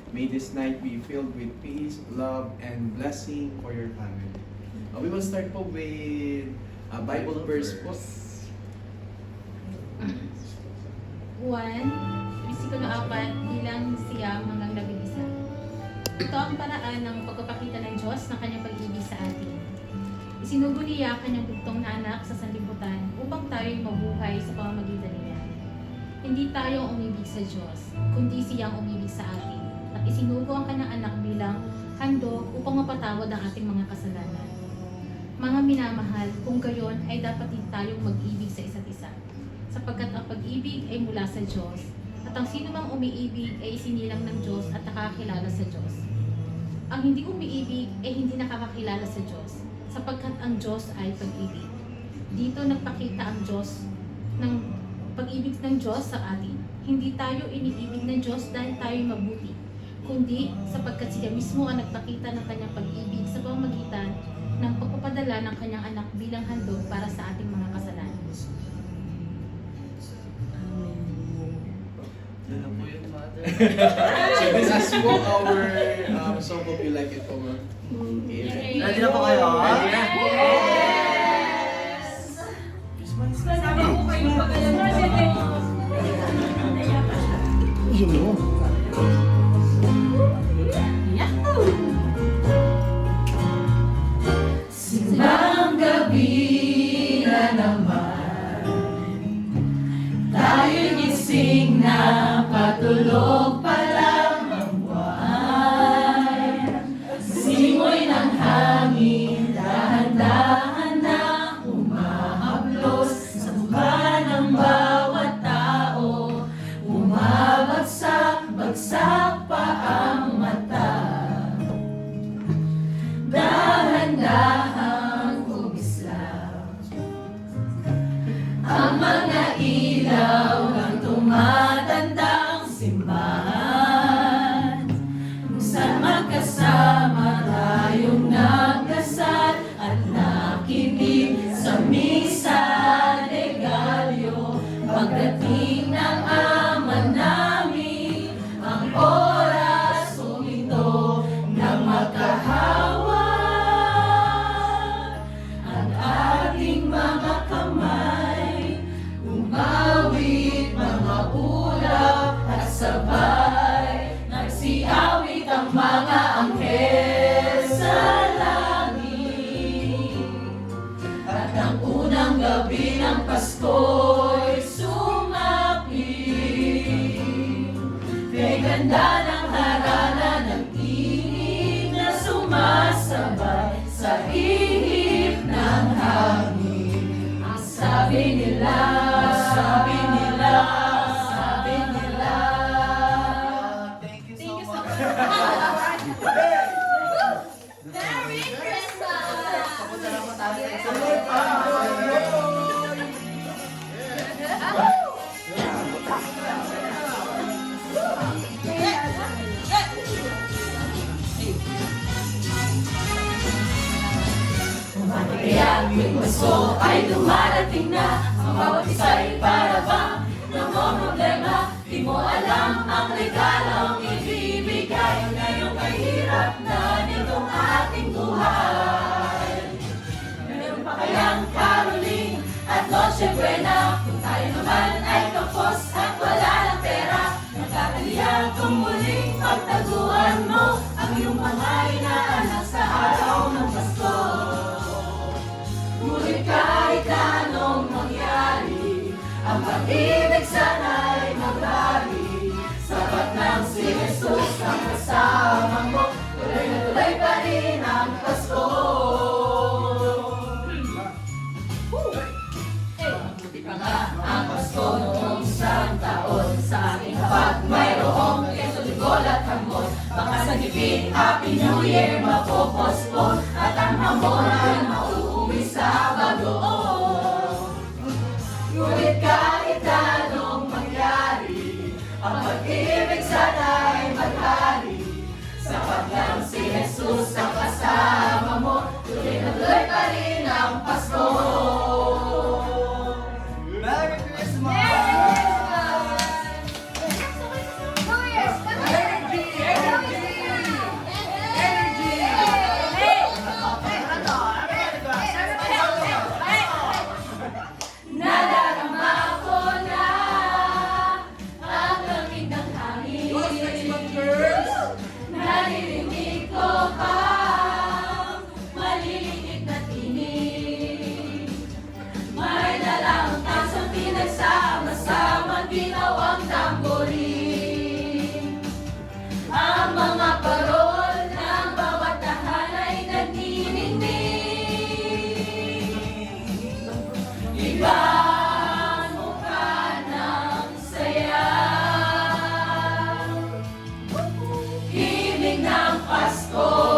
May this night be filled with peace, love, and blessing for your family. We will start po with a Bible verse po. 1, versikulo 4, bilang Siyam hanggang 11. Ito ang paraan ng pagpapakita ng Diyos ng kanyang pag-ibig sa atin. Isinugo niya kanyang bugtong na anak sa sanlibutan upang tayo'y mabuhay sa pamamagitan niya. Hindi tayo umibig sa Diyos, kundi siyang umibig sa atin. At isinugo ang kanyang anak bilang handog upang mapatawad ang ating mga kasalanan. Mga minamahal, kung gayon ay dapat din tayong mag-ibig sa isa't isa. Sapagkat ang pag-ibig ay mula sa Diyos, at ang sino mang umiibig ay isinilang ng Diyos at nakakakilala sa Diyos. Ang hindi umiibig ay hindi nakakakilala sa Diyos, sapagkat ang Diyos ay pag-ibig. Dito nagpakita ang Diyos ng pag-ibig ng Diyos sa atin. Hindi tayo iniibig ng Diyos dahil tayo'y mabuti, kundi sapagkat siya mismo ang nagpakita ng kanyang pag-ibig sa pamamagitan ng pagpapadala ng kanyang anak bilang handog para sa ating mga kasalanan. So this is po our song. Hope you like it po, ma'am. Okay. Ready na po kayo? Ready na? Sama ko kayo pag-alam. Simbang gabi na naman, tayo'y gising na patulog pa lang ang buwan. Simoy ng hangin, dahan-dahan na umahaplos sa mukha ng bawat tao. Bumabagsak-bagsak pa ang mata. Dahan-dahan kumislap ang mga ilaw ng tumatandang simbahan, kung saan magkasama tayong nagdasal at nakinig sa misa de Gallo. Pagdating ng ama namin, ang oras huminto na makahawa. Ang ating mga kamay, umawit mga ulap at sabay nagsiawit ang mga anghel sa langit. At ang unang gabi ng Pasko'y sumapit. Kay ganda ng harana ng tinig na sumasabay sa ihip ng hangin. Ang sabi nila, sabi nila, sabi nila. Thank you Thank you so so much. Merry Christmas! Papunta na po tayo sa isang Kaya tuwing Pasko ay dumarating na, ang bawat isa'y para bang namomroblema. Di mo alam ang regalong ibibigay ngayong kahirap na nitong ating buhay. Meron pa kayang caroling at Noche Buena, kung tayo naman ay kapos at wala ng pera. Nakakaliya kung muling pagtaguan mo ang iyong mga inaanak sa araw ng Pasko. Ngunit kahit anong mangyari, ang pag-ibig sana'y maghari. Sapat ng si Jesus ang kasama mo, tuloy na tuloy pa rin ang Pasko. Buti pa nga ang Pasko noong isang taon, sa aking hapag mayroong keso, ligol at hamon. Baka sa gipit, Happy New Year mapopospon, at ang hamon ay mauuwi sa bagoong. Ngunit kahit anong mangyari, ang pag-ibig sana'y maghari. Sapat lang si Jesus ang kasama mo, tuloy na tuloy pa rin ang Pasko. Merry Christmas! New Year's! Maririnig ko ang maliliit na tinig. May dalang tansang pinagsama-sama ginawang tamborin. Ang mga parol ng bawat tahanay nagniningning. Ibang mukha ng saya. Himig ng Pasko.